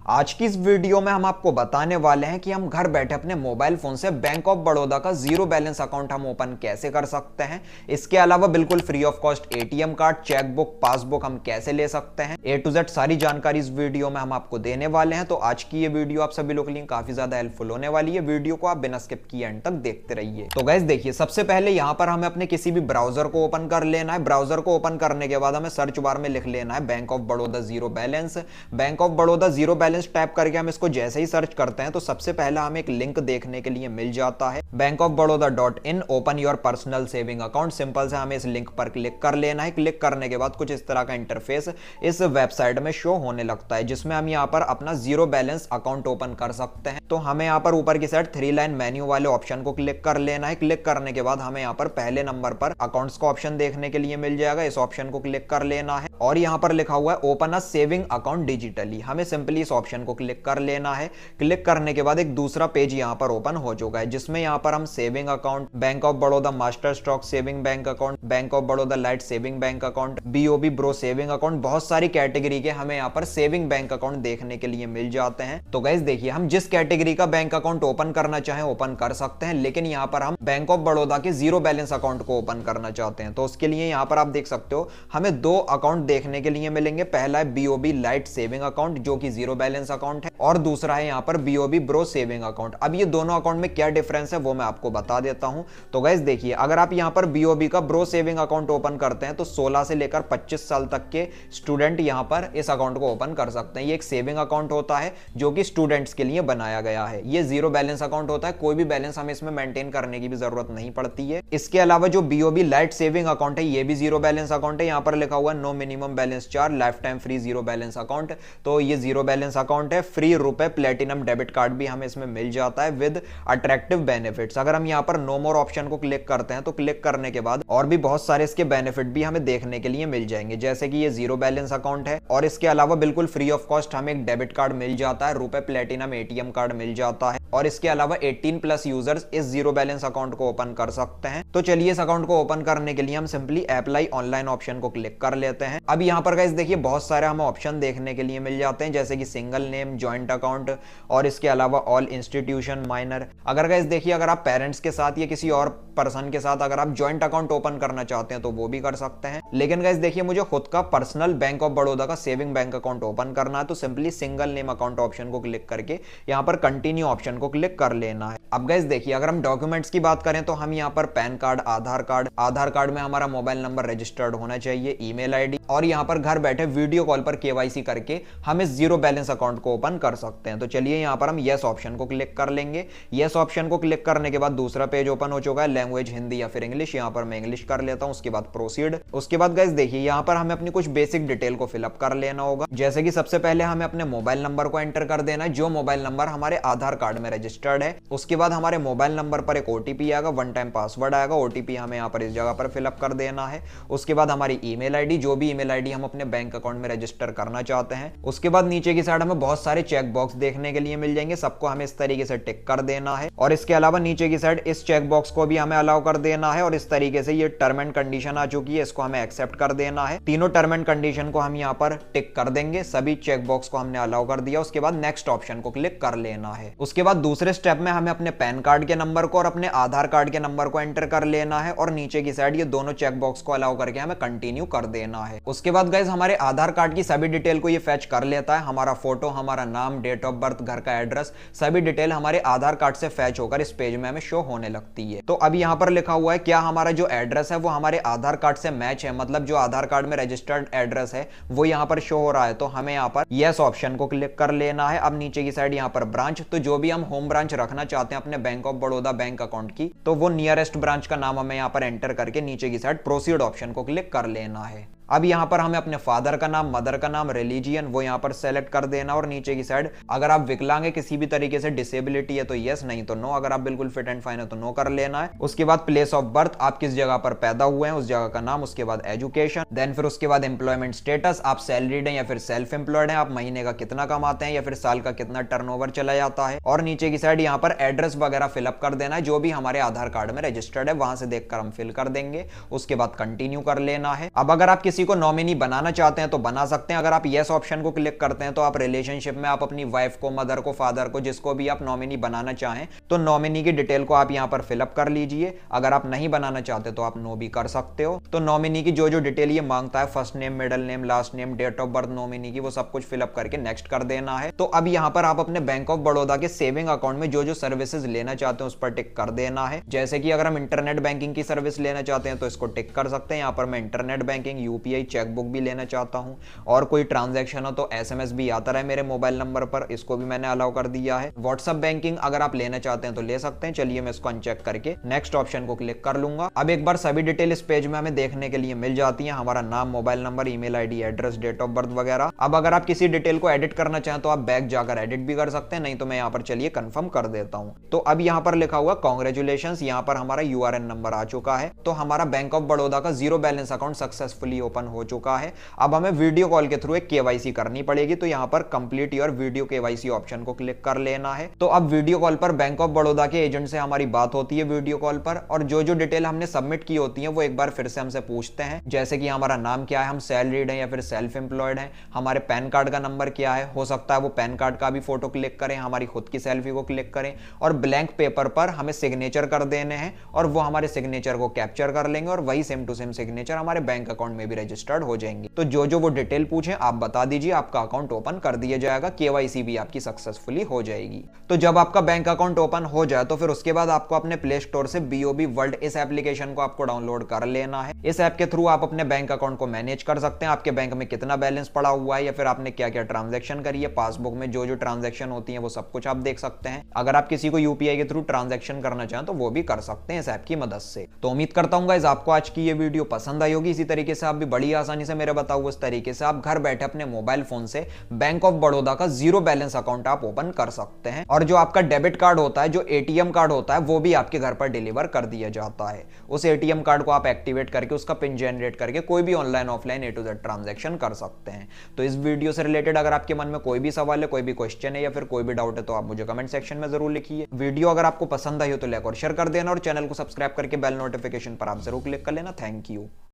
आज की इस वीडियो में हम आपको बताने वाले हैं कि हम घर बैठे अपने मोबाइल फोन से बैंक ऑफ बड़ौदा का जीरो बैलेंस अकाउंट हम ओपन कैसे कर सकते हैं। इसके अलावा बिल्कुल free of cost ATM card, chequebook, passbook हम कैसे ले सकते हैं। ए टू जेड सारी जानकारी इस वीडियो में हम आपको देने वाले हैं। तो आज की ये वीडियो आप सभी लोगों के लिए काफी ज्यादा हेल्पफुल होने वाली है। वीडियो को आप बिना स्किप किए एंड तक देखते रहिए। तो गाइस देखिए, सबसे पहले यहाँ पर हमें अपने किसी भी ब्राउजर को ओपन कर लेना है। ब्राउजर को ओपन करने के बाद हमें सर्च बार में लिख लेना है bank of Baroda zero balance. Bank of Baroda zero balance type करके हम इसको जैसे ही सर्च करते हैं तो सबसे पहला हमें एक लिंक देखने के लिए मिल जाता है, bankofbaroda.in open your personal saving account. Simple से हमें इस लिंक पर क्लिक कर लेना है। क्लिक करने के बाद कुछ इस तरह का इंटरफेस इस वेबसाइट में शो होने लगता है, जिसमें हम यहाँ पर अपना जीरो बैलेंस अकाउंट ओपन कर सकते हैं। तो हमें यहाँ पर ऊपर की साइड 3 लाइन मेन्यू वाले ऑप्शन को क्लिक कर लेना है। क्लिक करने के बाद हमें यहाँ पर पहले नंबर पर अकाउंट्स का ऑप्शन देखने के लिए मिल जाएगा। इस ऑप्शन को क्लिक कर लेना है और यहाँ पर लिखा हुआ है open a saving account digitally. हमें सिंपली इस ऑप्शन को क्लिक कर लेना है। क्लिक करने के बाद एक दूसरा पेज यहाँ पर ओपन हो चुका है, जिसमें यहाँ पर हम saving account, bank of Baroda master stock saving bank account, bank of Baroda light saving bank account, BOB bro saving account, बहुत सारी कैटेगरी के हमें यहाँ पर सेविंग बैंक अकाउंट देखने के लिए मिल जाते हैं। तो गाइस देखिए, हम जिस कैटेगरी का बैंक अकाउंट ओपन करना चाहें ओपन कर सकते हैं, लेकिन यहाँ पर हम बैंक ऑफ बड़ौदा के जीरो बैलेंस अकाउंट को ओपन करना चाहते हैं। तो उसके लिए यहाँ पर आप देख सकते हो हमें 2 अकाउंट देखने के लिए मिलेंगे। पहला है बीओबी लाइट सेविंग अकाउंट जो कि जीरो बैलेंस अकाउंट है, और दूसरा है यहाँ पर बीओबी ब्रो सेविंग अकाउंट। अब ये दोनों अकाउंट में क्या डिफरेंस है वो मैं आपको बता देता हूं। तो गाइस देखिए, अगर आप यहाँ पर बीओबी का ब्रो सेविंग अकाउंट ओपन करते हैं तो 16 से लेकर 25 साल तक के स्टूडेंट यहाँ पर इस अकाउंट को ओपन कर सकते हैं। ये एक सेविंग अकाउंट होता है जो कि स्टूडेंट्स के लिए बनाया गया है। ये जीरो बैलेंस अकाउंट होता है, कोई भी बैलेंस हमें इसमें मेंटेन करने की भी जरूरत नहीं पड़ती है। इसके अलावा जो बीओबी लाइट सेविंग अकाउंट है ये भी जीरो बैलेंस अकाउंट है। यहाँ पर लिखा हुआ है no minimum balance charge, life time free zero balance account. तो ये जीरो बैलेंस अकाउंट है। Free RuPay platinum debit card भी हमें इसमें मिल जाता है विद अट्रैक्टिव बेनिफिट्स। अगर हम यहाँ पर नो मोर ऑप्शन को क्लिक करते हैं तो क्लिक करने के बाद और भी बहुत सारे इसके बेनिफिट भी हमें देखने के लिए मिल जाएंगे, जैसे कि ये जीरो बैलेंस अकाउंट है और इसके अलावा बिल्कुल फ्री ऑफ कॉस्ट हमें एक डेबिट कार्ड मिल जाता है, रुपए प्लेटिनम एटीएम कार्ड मिल जाता है, और इसके अलावा 18+ यूजर्स इस जीरो बैलेंस अकाउंट को ओपन कर सकते हैं। तो चलिए, इस अकाउंट को ओपन करने के लिए हम सिंपली अप्लाई ऑनलाइन ऑप्शन को क्लिक कर लेते हैं। अब यहाँ पर गाइस देखिए, बहुत सारे हमें ऑप्शन देखने के लिए मिल जाते हैं, जैसे कि सिंगल नेम, ज्वाइंट अकाउंट, और इसके अलावा ऑल इंस्टीट्यूशन, माइनर। अगर गाइस देखिए, अगर आप पेरेंट्स के साथ या किसी और पर्सन के साथ अगर आप ज्वाइंट अकाउंट ओपन करना चाहते हैं तो वो भी कर सकते हैं। लेकिन गाइस देखिए, मुझे खुद का पर्सनल बैंक ऑफ बड़ौदा का सेविंग बैंक अकाउंट ओपन करना है, तो simply single name account option को क्लिक करके यहाँ पर कंटिन्यू ऑप्शन को क्लिक कर लेना है। अब गाइस देखिए, अगर हम डॉक्यूमेंट्स की बात करें तो हम यहाँ पर पैन कार्ड, आधार कार्ड में हमारा मोबाइल नंबर रजिस्टर्ड होना चाहिए, ईमेल आईडी, और यहाँ पर घर बैठे वीडियो कॉल पर केवाईसी करके हम इस जीरो बैलेंस अकाउंट को ओपन कर सकते हैं। तो चलिए, यहाँ पर हम यस ऑप्शन को क्लिक कर लेंगे। यस ऑप्शन को क्लिक करने के बाद दूसरा पेज ओपन हो चुका है, लैंग्वेज हिंदी या फिर इंग्लिश। यहाँ पर मैं इंग्लिश कर लेता हूँ, उसके बाद प्रोसीड। उसके बाद गाइस देखिए, यहाँ पर हमें अपनी कुछ बेसिक डिटेल को फिलअप कर लेना होगा, जैसे कि सबसे पहले हमें अपने मोबाइल नंबर को एंटर कर देना है, जो मोबाइल नंबर हमारे आधार कार्ड में रजिस्टर्ड है। उसके बाद हमारे मोबाइल नंबर पर एक ओटीपी आएगा, 1 टाइम पासवर्ड आएगा। ओटीपी हमें यहाँ पर इस जगह पर फिलअप कर देना है। उसके बाद हमारी ईमेल आईडी, जो भी ईमेल आईडी हम अपने बैंक अकाउंट में रजिस्टर करना चाहते हैं। उसके बाद नीचे की साइड हमें बहुत सारे चेक बॉक्स देखने के लिए मिल जाएंगे, सबको हमें इस तरीके से टिक कर देना है। और इसके अलावा नीचे की साइड इस चेक बॉक्स को भी हमें अलाउ कर देना है, और इस तरीके से ये टर्म एंड कंडीशन आ चुकी है, इसको हमें एक्सेप्ट कर देना है। तीनों टर्म एंड कंडीशन को हम यहाँ पर टिक कर देंगे, सभी चेक बॉक्स को हमने अलाउ कर दिया। उसके बाद नेक्स्ट ऑप्शन को क्लिक कर लेना है। उसके बाद दूसरे स्टेप में हमें अपने पैन कार्ड के नंबर को और अपने आधार कार्ड के नंबर को एंटर कर लेना है, और नीचे की साइड ये दोनों चेक बॉक्स को अलाउ करके हमें कंटिन्यू कर देना है। उसके बाद गाइस, हमारे आधार कार्ड की सभी डिटेल को ये फैच कर लेता है। हमारा फोटो, हमारा नाम, डेट ऑफ बर्थ, घर का एड्रेस, सभी डिटेल हमारे आधार कार्ड से फैच होकर इस पेज में हमें शो होने लगती है। तो अब यहाँ पर लिखा हुआ है क्या हमारा जो एड्रेस है वो हमारे आधार कार्ड से मैच है, मतलब जो आधार कार्ड में रजिस्टर्ड एड्रेस है वो यहाँ पर शो हो रहा है। तो हमें यहाँ पर यस ऑप्शन को क्लिक कर लेना है। अब नीचे की साइड यहाँ पर ब्रांच, तो जो भी हम होम ब्रांच रखना चाहते हैं अपने bank of Baroda bank account की, तो वो नियरेस्ट ब्रांच का नाम हमें यहाँ पर एंटर करके नीचे की साइड प्रोसीड ऑप्शन को क्लिक कर लेना है। अब यहाँ पर हमें अपने फादर का नाम, मदर का नाम, रिलीजियन वो यहाँ पर सेलेक्ट कर देना, और नीचे की साइड अगर आप विकलांग है, किसी भी तरीके से डिसेबिलिटी है तो यस, नहीं तो नो। अगर आप बिल्कुल फिट एंड फाइन है तो नो कर लेना है। उसके बाद प्लेस ऑफ बर्थ, आप किस जगह पर पैदा हुए हैं उस जगह का नाम। उसके बाद एजुकेशन, देन फिर उसके बाद एम्प्लॉयमेंट स्टेटस, आप सैलरीड हैं या फिर सेल्फ एम्प्लॉयड हैं, आप महीने का कितना कमाते हैं या फिर साल का कितना टर्नओवर चला जाता है। और नीचे की साइड यहाँ पर एड्रेस वगैरह फिलअप कर देना है, जो भी हमारे आधार कार्ड में रजिस्टर्ड है वहां से देखकर हम फिल कर देंगे। उसके बाद कंटिन्यू कर लेना है। अब अगर आप किसी किसी को नॉमिनी बनाना चाहते हैं तो बना सकते हैं। अगर आप यस ऑप्शन को क्लिक करते हैं तो आप रिलेशनशिप में आप अपनी वाइफ को, मदर को, फादर को, जिसको भी आप नॉमिनी बनाना चाहें तो नॉमिनी की डिटेल को आप यहां पर फिलअप कर लीजिए। अगर आप नहीं बनाना चाहते तो आप नो भी कर सकते हो। तो नॉमिनी की जो जो डिटेल ये मांगता है, first name, middle name, last name, date of birth nominee की, वो सब कुछ फिलअप करके नेक्स्ट कर देना है। तो अब यहां पर आप अपने बैंक ऑफ बड़ौदा के सेविंग अकाउंट में जो जो सर्विसेज लेना चाहते हैं उस पर टिक कर देना है। जैसे कि अगर हम इंटरनेट बैंकिंग की सर्विस लेना चाहते हैं तो इसको टिक कर सकते हैं। यहाँ पर मैं इंटरनेट बैंकिंग, यूपीआई, चेकबुक भी लेना चाहता हूँ और कोई ट्रांजैक्शन हो तो एसएमएस भी आता रहे मेरे मोबाइल नंबर पर, इसको भी मैंने अलाउ कर दिया है। व्हाट्सएप बैंकिंग अगर आप लेना चाहते हैं तो ले सकते हैं। चलिए मैं इसको अनचेक करके नेक्स्ट ऑप्शन को क्लिक कर लूंगा। अब एक बार सभी डिटेल इस पेज में हमें देखने के लिए मिल जाती है, हमारा नाम, mobile number, email ID, address, date of birth वगैरह। अब अगर आप किसी डिटेल को एडिट करना चाहें तो आप बैक जाकर एडिट भी कर सकते हैं, नहीं तो मैं यहाँ पर चलिए कंफर्म कर देता हूँ। तो अब यहाँ पर लिखा हुआ कांग्रेचुलेशंस, यहाँ पर हमारा यूआरएन नंबर आ चुका है। तो हमारा बैंक ऑफ बड़ौदा का zero balance account successfully open हो चुका है। अब हमें वीडियो कॉल के थ्रू एक केवाईसी करनी पड़ेगी। तो यहाँ पर complete your video KYC option को क्लिक कर लेना है। तो अब वीडियो कॉल पर बैंक ऑफ बड़ौदा के एजेंट से हमारी बात होती है वीडियो कॉल पर, और जो जो डिटेल हमने सबमिट की होती है वो एक बार फिर से हमसे पूछते हैं। जैसे कि हमारा नाम क्या है, हम सैलरीड हैं या फिर सेल्फ एम्प्लॉयड हैं, हमारे पैन कार्ड का नंबर क्या है, हो सकता है वो पैन कार्ड का भी फोटो क्लिक करें, हमारी खुद की सेल्फी को क्लिक करें, और ब्लैंक पेपर पर हमें सिग्नेचर कर देने हैं और वो हमारे सिग्नेचर को कैप्चर कर लेंगे और वही सेम टू सेम सिग्नेचर हमारे बैंक अकाउंट में भी रजिस्टर्ड हो जाएंगे। तो जो जो वो डिटेल पूछे आप बता दीजिए, आपका अकाउंट ओपन कर दिया जाएगा, केवाईसी भी आपकी सक्सेसफुली हो जाएगी। तो जब आपका बैंक अकाउंट ओपन हो जाए तो फिर उसके बाद आपको अपने प्ले स्टोर से बीओबी वर्ल्ड इस एप्लीकेशन को आपको डाउनलोड कर लेना है। इस ऐप के थ्रू आप अपने बैंक अकाउंट को मैनेज कर सकते हैं, आपके बैंक में कितना बैलेंस पड़ा हुआ है या फिर आपने क्या क्या ट्रांजैक्शन करी है, पासबुक में जो जो ट्रांजैक्शन होती है वो सब कुछ आप देख सकते हैं। अगर आप किसी को यूपीआई के थ्रू ट्रांजैक्शन करना चाहें तो वो भी कर सकते हैं इस ऐप की मदद से। तो उम्मीद करता हूं गाइस आपको आज की ये वीडियो पसंद आई होगी। इसी तरीके से आप भी बड़ी आसानी से मेरे बताओ उस तरीके से आप घर बैठे अपने मोबाइल फोन से बैंक ऑफ बड़ौदा का जीरो बैलेंस अकाउंट आप ओपन कर सकते हैं, और जो आपका डेबिट कार्ड होता है, जो एटीएम कार्ड होता है, वो भी आपके घर पर डिलीवर कर दिया जाता है। उस एटीएम कार्ड को आप एक्टिवेट करके उसका पिन जनरेट करके कोई भी online offline A to Z transaction कर सकते हैं। तो इस वीडियो से रिलेटेड अगर आपके मन में कोई भी सवाल है, कोई भी क्वेश्चन है या फिर कोई भी डाउट है तो आप मुझे कमेंट सेक्शन में जरूर लिखिए। वीडियो अगर आपको पसंद आई हो तो लाइक और शेयर कर देना और चैनल को सब्सक्राइब करके बेल नोटिफिकेशन पर आप जरूर क्लिक कर लेना। Thank you.